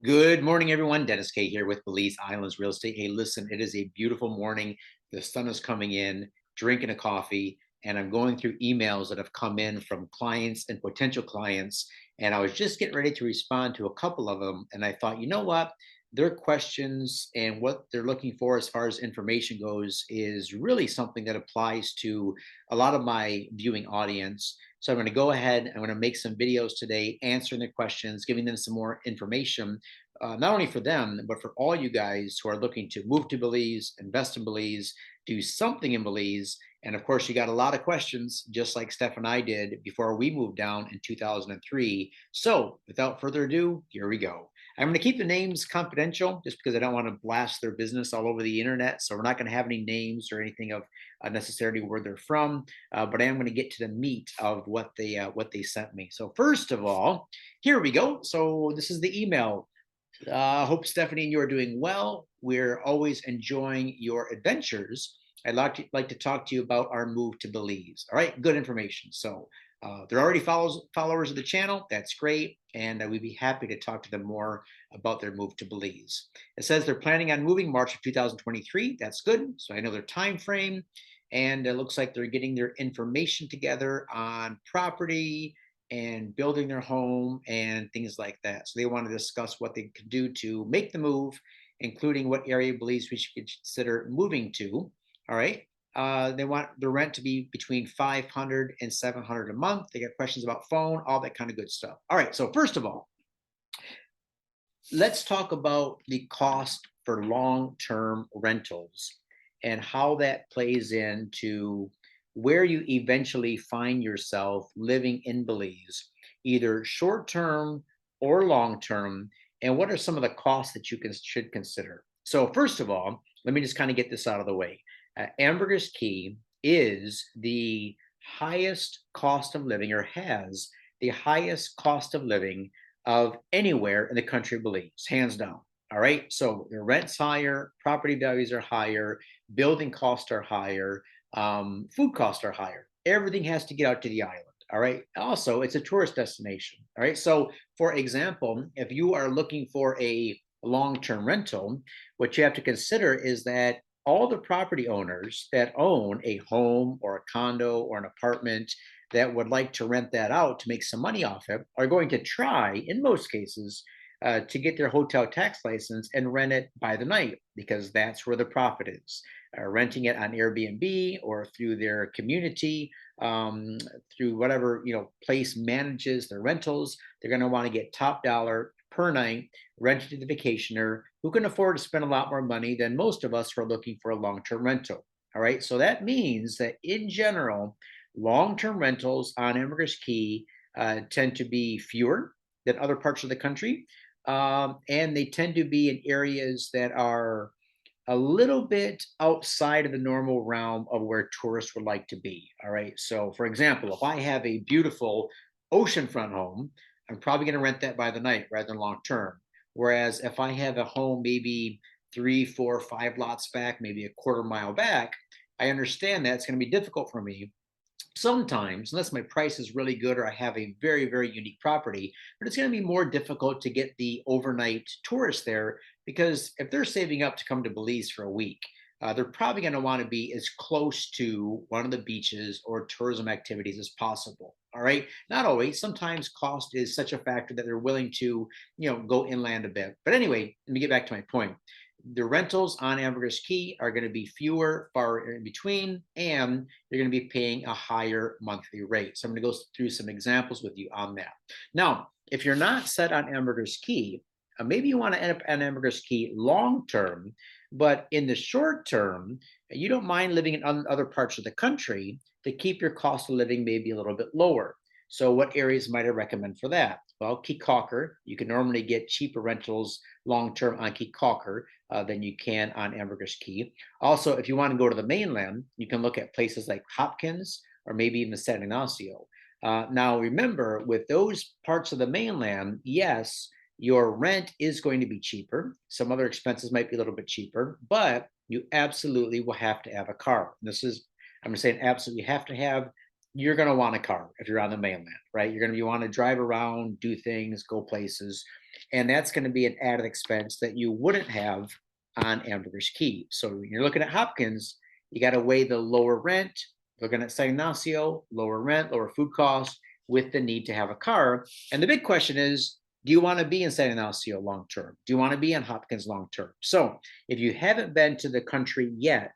Good morning, everyone. Dennis K here with Belize Islands Real Estate. Hey, listen, it is a beautiful morning. The sun is coming in, drinking a coffee, and I'm going through emails that have come in from clients and potential clients. And I was just getting ready to respond to a couple of them. And I thought, you know what? Their questions and what they're looking for as far as information goes is really something that applies to a lot of my viewing audience. So I'm going to go ahead. I'm going to make some videos today answering the questions, giving them some more information, not only for them, but for all you guys who are looking to move to Belize, invest in Belize, do something in Belize. And of course, you got a lot of questions, just like Steph and I did before we moved down in 2003. So without further ado, here we go. I'm going to keep the names confidential just because I don't want to blast their business all over the internet. So we're not going to have any names or anything of necessarily where they're from, but I am going to get to the meat of what they sent me. So first of all, here we go. So this is the email. Hope Stephanie and you are doing well. We're always enjoying your adventures. I'd like to talk to you about our move to Belize. All right, good information. So they're already followers of the channel. That's great, and we'd be happy to talk to them more about their move to Belize. It says they're planning on moving March of 2023. That's good. So I know their time frame, and it looks like they're getting their information together on property and building their home and things like that. So they want to discuss what they can do to make the move, including what area Belize we should consider moving to. All right. They want the rent to be between 500 and 700 a month. They got questions about phone, all that kind of good stuff. All right. So first of all, let's talk about the cost for long-term rentals and how that plays into where you eventually find yourself living in Belize, either short-term or long-term, and what are some of the costs that should consider. So first of all, let me just kind of get this out of the way. Ambergris Caye is the highest cost of living, or has the highest cost of living of anywhere in the country of Belize, hands down. All right. So the rent's higher, property values are higher, building costs are higher, food costs are higher. Everything has to get out to the island. All right. Also, it's a tourist destination. All right. So, for example, if you are looking for a long term rental, what you have to consider is that all the property owners that own a home or a condo or an apartment that would like to rent that out to make some money off it are going to try, in most cases, to get their hotel tax license and rent it by the night because that's where the profit is. Renting it on Airbnb or through their community, um, through whatever place manages their rentals, they're going to want to get top dollar per night rented to the vacationer who can afford to spend a lot more money than most of us who are looking for a long-term rental. All right, so that means that in general, long-term rentals on Ambergris Caye tend to be fewer than other parts of the country, and they tend to be in areas that are a little bit outside of the normal realm of where tourists would like to be. All right. So, for example, if I have a beautiful oceanfront home, I'm probably going to rent that by the night rather than long term. Whereas if I have a home maybe 3, 4, 5 lots back, maybe a quarter mile back, I understand that it's going to be difficult for me sometimes, unless my price is really good or I have a very, very unique property, but it's going to be more difficult to get the overnight tourists there because if they're saving up to come to Belize for a week, they're probably going to want to be as close to one of the beaches or tourism activities as possible. All right. Not always. Sometimes cost is such a factor that they're willing to, go inland a bit. But anyway, let me get back to my point. The rentals on Ambergris Caye are going to be fewer, far in between, and you're going to be paying a higher monthly rate. So I'm going to go through some examples with you on that. Now, if you're not set on Ambergris Caye, maybe you want to end up on Ambergris Caye long term, but in the short term, you don't mind living in other parts of the country to keep your cost of living maybe a little bit lower. So, what areas might I recommend for that? Well, Caye Caulker, you can normally get cheaper rentals long term on Caye Caulker than you can on Ambergris Caye. Also, if you want to go to the mainland, you can look at places like Hopkins or maybe even San Ignacio. Now, remember, with those parts of the mainland, yes, your rent is going to be cheaper. Some other expenses might be a little bit cheaper, but you absolutely will have to have a car. I'm saying absolutely have to have. You're going to want a car if you're on the mainland, right? You're going to want to drive around, do things, go places. And that's going to be an added expense that you wouldn't have on Ambergris Key. So when you're looking at Hopkins, you got to weigh the lower rent, looking at San Ignacio, lower rent, lower food costs, with the need to have a car. And the big question is, do you want to be in San Ignacio long term? Do you want to be in Hopkins long term? So if you haven't been to the country yet,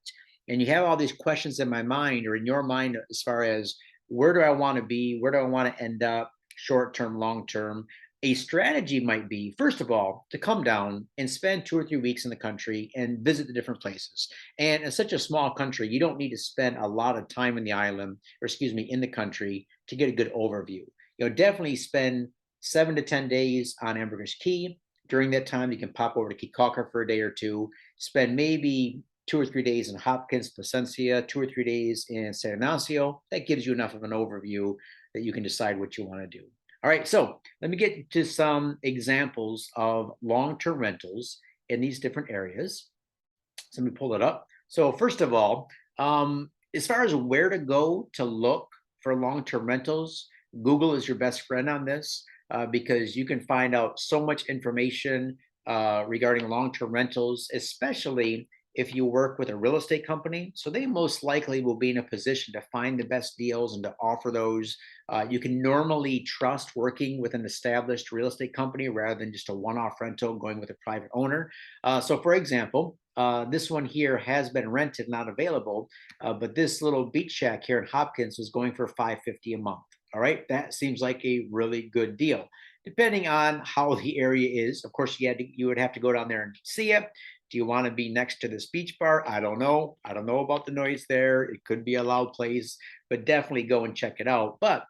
and you have all these questions in my mind or in your mind as far as where do I want to be? Where do I want to end up? Short term, long term. A strategy might be, first of all, to come down and spend 2 or 3 weeks in the country and visit the different places. And in such a small country, you don't need to spend a lot of time in the island, or excuse me, in the country to get a good overview. Definitely spend 7 to 10 days on Ambergris Key. During that time, you can pop over to Key Calker for a day or two, spend maybe 2 or 3 days in Hopkins, Placencia, 2 or 3 days in San Ignacio. That gives you enough of an overview that you can decide what you want to do. All right, so let me get to some examples of long-term rentals in these different areas. So let me pull it up. So first of all, as far as where to go to look for long-term rentals, Google is your best friend on this because you can find out so much information regarding long-term rentals, especially if you work with a real estate company. So they most likely will be in a position to find the best deals and to offer those. You can normally trust working with an established real estate company rather than just a one-off rental going with a private owner. So for example, this one here has been rented, not available, but this little beach shack here in Hopkins is going for $550 a month. All right, that seems like a really good deal. Depending on how the area is, of course, you would have to go down there and see it. Do you want to be next to this beach bar? I don't know. I don't know about the noise there. It could be a loud place, but definitely go and check it out. But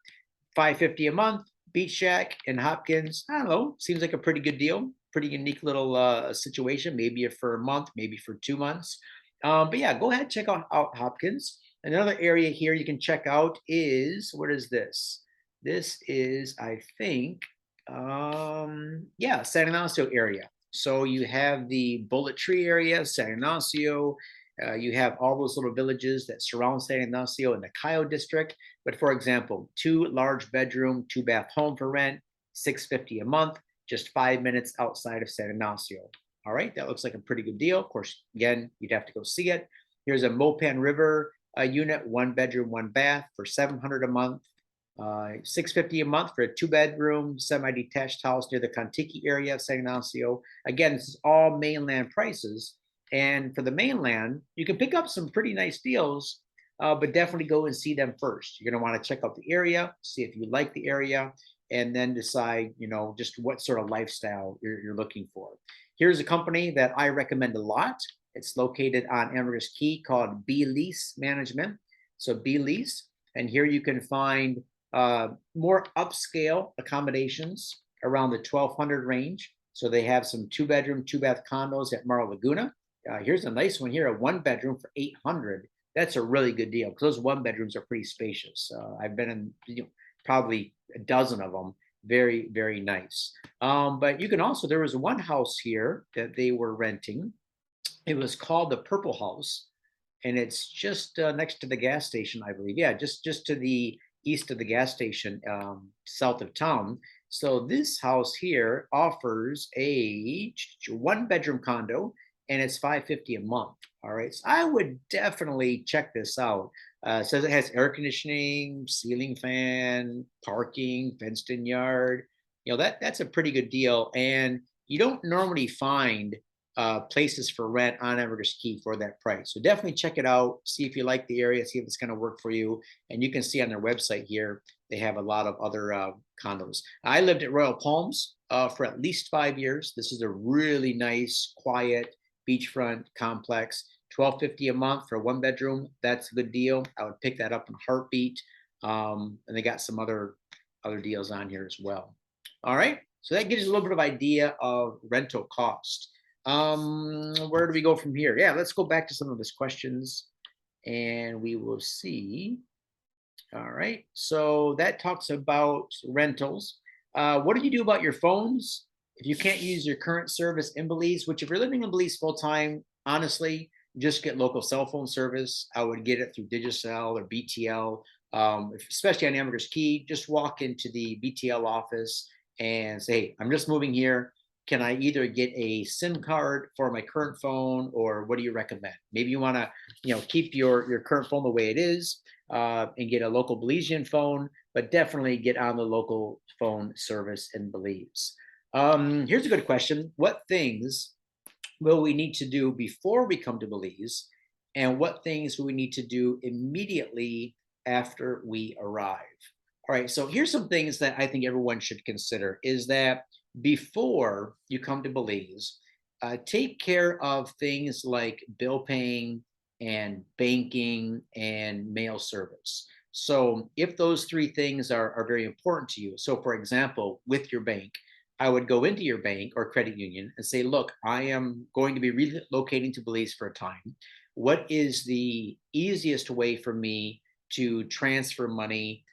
$550 a month, beach shack in Hopkins. I don't know. Seems like a pretty good deal. Pretty unique little situation. Maybe for a month, maybe for 2 months. But yeah, go ahead, check out Hopkins. Another area here you can check out is, what is this? This is, I think, yeah, San Ignacio area. So you have the Bullet Tree area, San Ignacio. You have all those little villages that surround San Ignacio in the Cayo district. But for example, 2 large-bedroom, 2-bath home for rent, $650 a month, just 5 minutes outside of San Ignacio. All right, that looks like a pretty good deal. Of course, again, you'd have to go see it. Here's a Mopan River unit, 1 bedroom, 1 bath for $700 a month. $650 a month for a 2 bedroom semi-detached house near the Contiki area of San Ignacio. Again, this is all mainland prices. And for the mainland, you can pick up some pretty nice deals, but definitely go and see them first. You're going to want to check out the area, see if you like the area, and then decide, just what sort of lifestyle you're looking for. Here's a company that I recommend a lot. It's located on Ambergris Key called Belize Management. So Belize, and here you can find more upscale accommodations around the 1,200 range. So they have some 2 bedroom, 2 bath condos at Mar Laguna. Here's a nice one here, a 1 bedroom for 800. That's a really good deal because those 1 bedrooms are pretty spacious. I've been in probably a dozen of them. Very, very nice. But you can also, there was one house here that they were renting. It was called the Purple House, and it's just next to the gas station, I believe. Yeah, just to the east of the gas station, south of town. So this house here offers a 1 bedroom condo, and it's $550 a month. All right, so I would definitely check this out. It says it has air conditioning, ceiling fan, parking, fenced-in yard. That's a pretty good deal, and you don't normally find places for rent on Ambergris Key for that price. So definitely check it out, see if you like the area, see if it's going to work for you. And you can see on their website here, they have a lot of other condos. I lived at Royal Palms for at least 5 years. This is a really nice, quiet beachfront complex. $1,250 a month for a 1 bedroom. That's a good deal. I would pick that up in a heartbeat. And they got some other deals on here as well. All right. So that gives you a little bit of idea of rental cost. Where do we go from here? Yeah, let's go back to some of his questions and we will see. All right, so that talks about rentals. What do you do about your phones if you can't use your current service in Belize? Which, if you're living in Belize full time, honestly, just get local cell phone service. I would get it through Digicel or BTL, especially on Ambergris Key. Just walk into the BTL office and say, hey, I'm just moving here. can I either get a SIM card for my current phone, or what do you recommend? Maybe you want to, keep your current phone the way it is, and get a local Belizean phone, but definitely get on the local phone service in Belize. Here's a good question: what things will we need to do before we come to Belize, and what things will we need to do immediately after we arrive? All right, so here's some things that I think everyone should consider is that before you come to Belize, take care of things like bill paying and banking and mail service. So if those three things are very important to you, so for example, with your bank, I would go into your bank or credit union and say, look, I am going to be relocating to Belize for a time. What is the easiest way for me to transfer money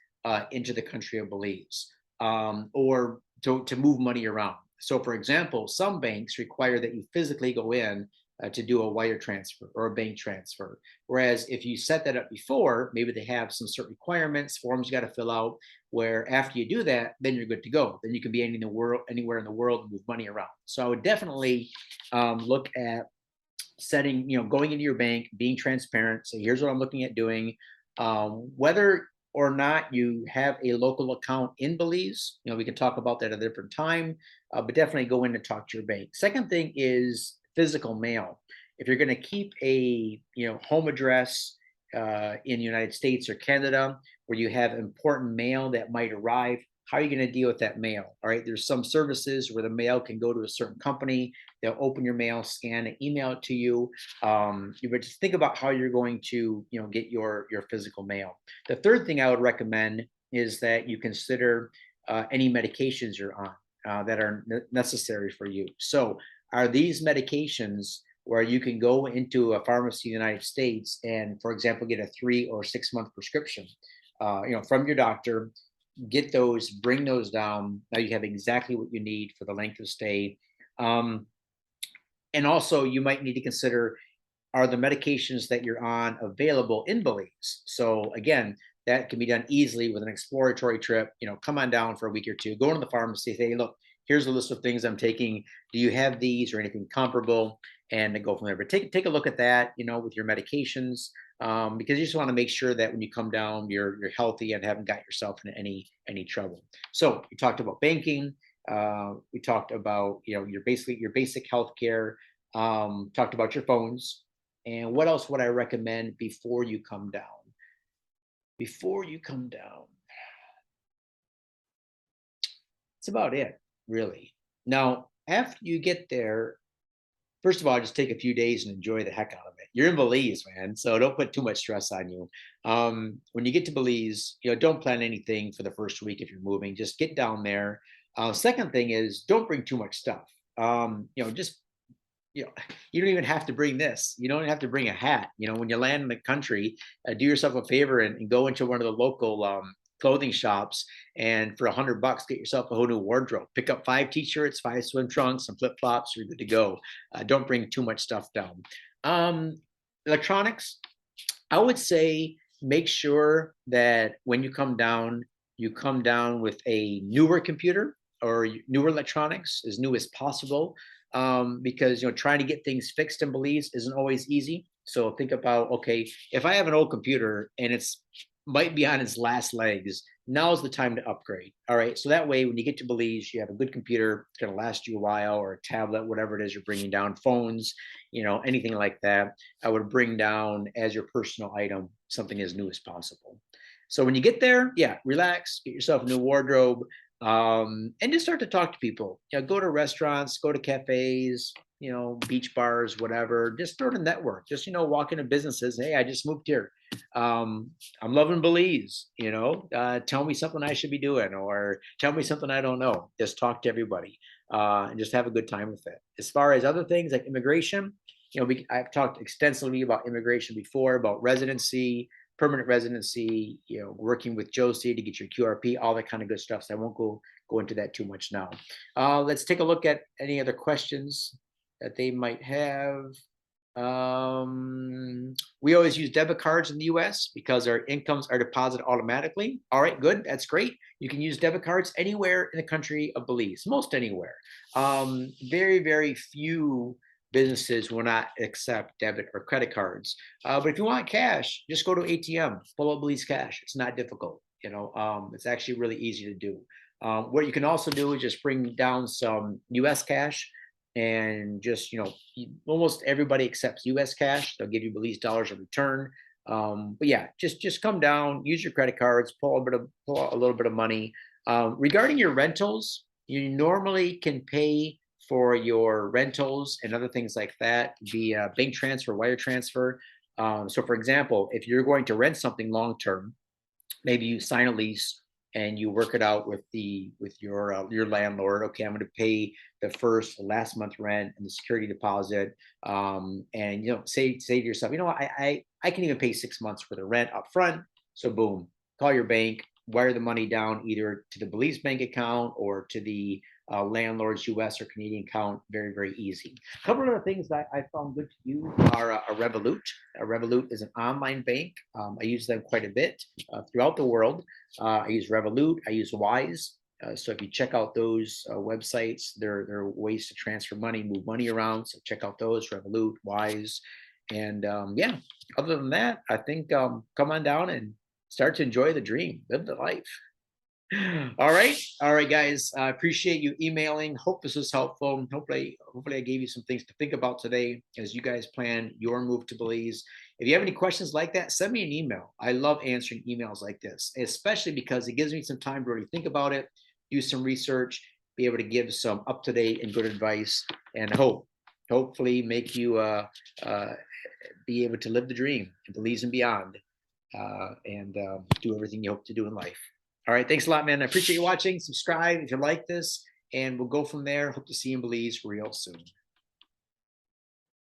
into the country of Belize, or to move money around? So, for example, some banks require that you physically go in to do a wire transfer or a bank transfer. Whereas if you set that up before, maybe they have some certain requirements, forms you got to fill out, where after you do that, then you're good to go. Then you can be anywhere in the world and move money around. So I would definitely look at setting, going into your bank, being transparent. So here's what I'm looking at doing. Whether or not you have a local account in Belize, we can talk about that at a different time, but definitely go in and talk to your bank. Second thing is physical mail. If you're going to keep a home address in the United States or Canada, where you have important mail that might arrive, how are you going to deal with that mail? All right, there's some services where the mail can go to a certain company. They'll open your mail, scan it, email it to you. You would just think about how you're going to, get your physical mail. The third thing I would recommend is that you consider any medications you're on that are necessary for you. So, are these medications where you can go into a pharmacy in the United States and, for example, get a 3 or 6 month prescription, from your doctor, get those, bring those down. Now you have exactly what you need for the length of stay. Um, and also, you might need to consider, are the medications that you're on available in Belize? So again, that can be done easily with an exploratory trip. Come on down for a week or two, go into the pharmacy, say, hey, look, here's a list of things I'm taking. Do you have these or anything comparable? And to go from there. But take a look at that, with your medications, because you just want to make sure that when you come down, you're healthy and haven't got yourself in any trouble. So we talked about banking. We talked about your basic health care. Talked about your phones. And what else would I recommend before you come down? Before you come down, it's about it, really. Now, after you get there, first of all, just take a few days and enjoy the heck out of it. You're in Belize, man, so don't put too much stress on you. When you get to Belize, don't plan anything for the first week if you're moving. Just get down there. Second thing is, don't bring too much stuff. Just you know, you don't even have to bring this. You don't have to bring a hat. When you land in the country, do yourself a favor and go into one of the local clothing shops, and for $100, get yourself a whole new wardrobe. Pick up 5 t-shirts, 5 swim trunks, some flip flops. You're good to go. Don't bring too much stuff down. Electronics, I would say make sure that when you come down with a newer computer or newer electronics, as new as possible, because trying to get things fixed in Belize isn't always easy. So think about, okay, if I have an old computer and it's might be on its last legs, now's the time to upgrade. All right, so that way when you get to Belize, you have a good computer, it's going to last you a while, or a tablet, whatever it is you're bringing down, phones, anything like that. I would bring down as your personal item something as new as possible. So when you get there, yeah, relax, get yourself a new wardrobe, and just start to talk to people. Go to restaurants, go to cafes, beach bars, whatever. Just start a network. Just walk into businesses. Hey, I just moved here. I'm loving Belize. Tell me something I should be doing, or tell me something I don't know. Just talk to everybody, and just have a good time with it. As far as other things like immigration, I've talked extensively about immigration before, about residency, permanent residency, working with Josie to get your QRP, all that kind of good stuff. So I won't go into that too much now. Let's take a look at any other questions that they might have. We always use debit cards in the US because our incomes are deposited automatically. All right, good. That's great. You can use debit cards anywhere in the country of Belize, most anywhere. Very, very few businesses will not accept debit or credit cards. But if you want cash, just go to ATM, pull up Belize Cash. It's not difficult. It's actually really easy to do. What you can also do is just bring down some US cash and just almost everybody accepts U.S. cash. They'll give you Belize dollars in return. But yeah, just come down, use your credit cards, pull out a little bit of money. Regarding your rentals, you normally can pay for your rentals and other things like that via bank transfer, wire transfer. So, for example, if you're going to rent something long term, maybe you sign a lease and you work it out with your landlord. Okay, I'm going to pay the last month rent and the security deposit, and say to yourself, I can even pay 6 months for the rent up front. So boom, call your bank, wire the money down either to the Belize bank account or to the landlord's US or Canadian account. Very, very easy. A couple of other things that I found good to use are a Revolut. A Revolut is an online bank. I use them quite a bit throughout the world. I use Revolut. I use Wise. So if you check out those websites, there are ways to transfer money, move money around. So check out those, Revolut, Wise. And yeah, other than that, I think come on down and start to enjoy the dream, live the life. All right. All right, guys. I appreciate you emailing. Hope this was helpful. Hopefully I gave you some things to think about today as you guys plan your move to Belize. If you have any questions like that, send me an email. I love answering emails like this, especially because it gives me some time to really think about it, do some research, be able to give some up-to-date and good advice, and hopefully make you be able to live the dream in Belize and beyond, and do everything you hope to do in life. All right. Thanks a lot, man. I appreciate you watching. Subscribe if you like this, and we'll go from there. Hope to see you in Belize real soon.